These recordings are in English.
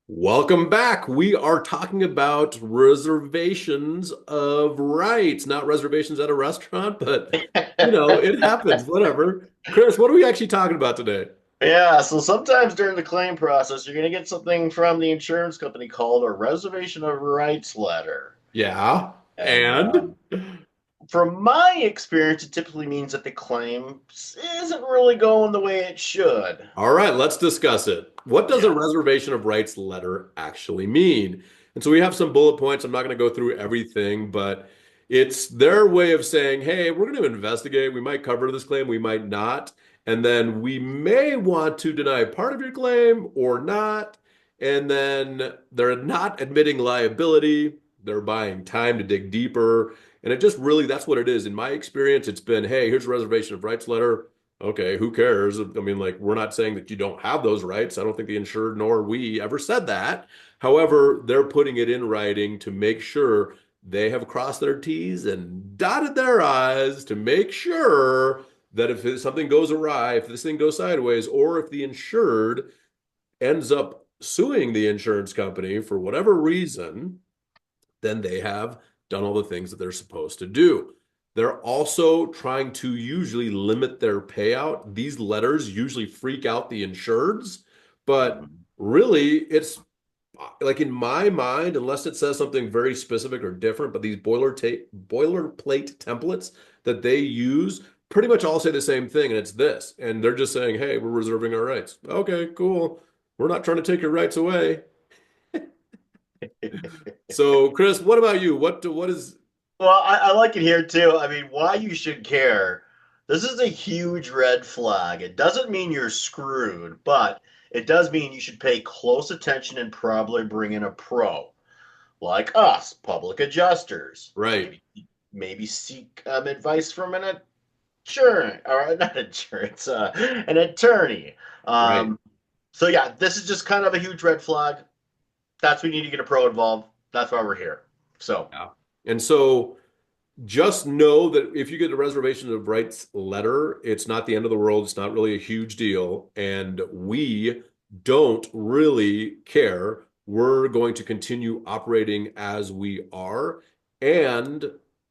Welcome back. We are talking about reservations of rights, not reservations at a restaurant, but it happens, whatever. Chris, what are we actually talking about today? Yeah, so sometimes during the claim process, you're going to get something from the insurance company called a reservation of rights letter. Yeah. And And from my experience, it typically means that the claim isn't really going the way it should. all right, let's discuss it. What does a Yeah. reservation of rights letter actually mean? And so we have some bullet points. I'm not going to go through everything, but it's their way of saying, hey, we're going to investigate. We might cover this claim, we might not. And then we may want to deny part of your claim or not. And then they're not admitting liability. They're buying time to dig deeper. And it just really, that's what it is. In my experience, it's been, hey, here's a reservation of rights letter. Okay, who cares? I mean, like, we're not saying that you don't have those rights. I don't think the insured nor we ever said that. However, they're putting it in writing to make sure they have crossed their T's and dotted their I's to make sure that if something goes awry, if this thing goes sideways, or if the insured ends up suing the insurance company for whatever reason, then they have done all the things that they're supposed to do. They're also trying to usually limit their payout. These letters usually freak out the insureds, but Mhm. really it's like in my mind, unless it says something very specific or different, but these boilerplate templates that they use pretty much all say the same thing, and it's this. And they're just saying, hey, we're reserving our rights. Okay, cool. We're not trying to take your rights away. So, Chris, what about you? What is Well, I like it here too. I mean, why you should care. This is a huge red flag. It doesn't mean you're screwed, but it does mean you should pay close attention and probably bring in a pro like us, public adjusters. right? Maybe seek advice from an insurance or not insurance, an attorney. Right. Um, so yeah, this is just kind of a huge red flag. That's we need to get a pro involved. That's why we're here. So Yeah. And so just know that if you get a reservation of rights letter, it's not the end of the world. It's not really a huge deal. And we don't really care. We're going to continue operating as we are. And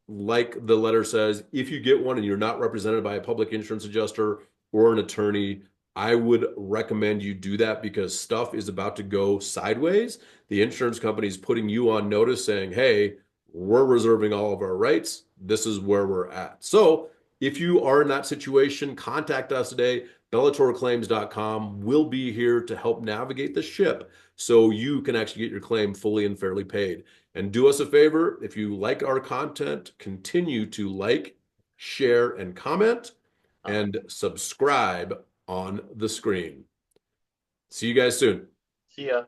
like the letter says, if you get one and you're not represented by a public insurance adjuster or an attorney, I would recommend you do that because stuff is about to go sideways. The insurance company is putting you on notice saying, hey, we're reserving all of our rights. This is where we're at. So if you are in that situation, contact us today. BellatorClaims.com will be here to help navigate the ship so you can actually get your claim fully and fairly paid. And do us a favor, if you like our content, continue to like, share, and comment, uh, and subscribe on the screen. See you guys soon. see ya.